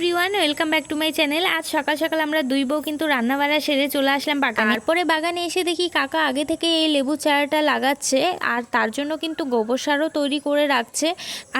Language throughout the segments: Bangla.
Everyone, welcome back to my channel. আজ সকাল সকাল আমরা দুই বউ কিন্তু রান্নাবাড়া সেরে চলে আসলাম বাগানে। তারপরে বাগানে এসে দেখি কাকা আগে থেকে এই লেবু চারাটা লাগাচ্ছে, আর তার জন্য কিন্তু গোবর সারও তৈরি করে রাখছে।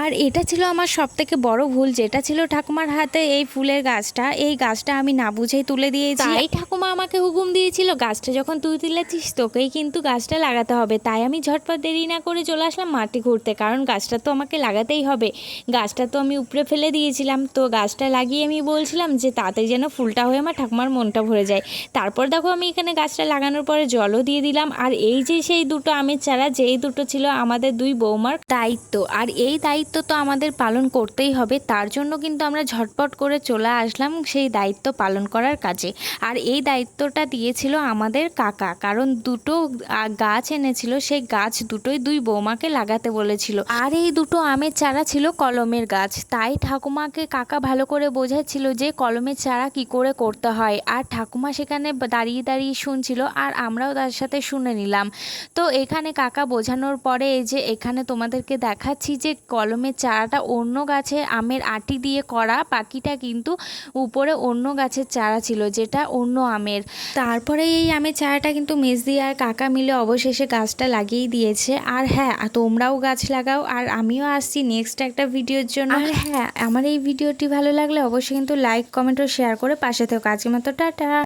আর এটা ছিল আমার সবথেকে বড় ভুল, যেটা ছিল ঠাকুমার হাতে এই ফুলের গাছটা। এই গাছটা আমি না বুঝেই তুলে দিয়েছি। তাই ঠাকুমা আমাকে হুকুম দিয়েছিল, গাছটা যখন তুই তুলেছিস তোকেই কিন্তু গাছটা লাগাতে হবে। তাই আমি ঝটপট দেরি না করে চলে আসলাম মাটি ঘুরতে, কারণ গাছটা তো আমাকে লাগাতেই হবে। গাছটা তো আমি উপড়ে ফেলে দিয়েছিলাম, তো গাছটা লাগিয়ে আমি বলছিলাম যে তাতে যেন ফুলটা হয়ে আমার ঠাকুমার মনটা ভরে যায়। তারপর দেখো আমি এখানে গাছটা লাগানোর পরে জলও দিয়ে দিলাম। আর এই যে সেই দুটো আমের চারা, যেই দুটো ছিল আমাদের দুই বৌমার দায়িত্ব, আর এই দায়িত্ব তো আমাদের পালন করতেই হবে। তার জন্য কিন্তু আমরা ঝটপট করে চলে আসলাম সেই দায়িত্ব পালন করার কাজে। আর এই দায়িত্বটা দিয়েছিল আমাদের কাকা, কারণ দুটো গাছ এনেছিল, সেই গাছ দুটোই দুই বৌমাকে লাগাতে বলেছিল। আর এই দুটো আমের চারা ছিল কলমের গাছ। তাই ঠাকুমাকে কাকা ভালো করে বোঝাচ্ছিল যে কলমের চারা কি করে করতে হয়। আর ঠাকুমা সেখানে দাঁড়িয়ে দাঁড়িয়ে শুনছিল, আর আমরাও তার সাথে শুনে নিলাম। তো এখানে কাকা বোঝানোর পরে এই যে এখানে তোমাদেরকে দেখাচ্ছি যে কলমের চারাটা অন্য গাছে আমের আটি দিয়ে করা, বাকিটা কিন্তু উপরে অন্য গাছের চারা ছিল যেটা অন্য আমের। তারপরে এই আমের চারাটা কিন্তু মেজদি আর কাকা মিলে অবশেষে গাছটা লাগিয়ে দিয়েছে। আর হ্যাঁ, তোমরাও গাছ লাগাও, আর আমিও আসছি নেক্সট একটা ভিডিওর জন্য। আর হ্যাঁ, আমার এই ভিডিওটি ভালো লাগলে অবশ্যই কিন্তু লাইক, কমেন্ট ও শেয়ার করে পাশে থেকো। আজকের মতো টাটা।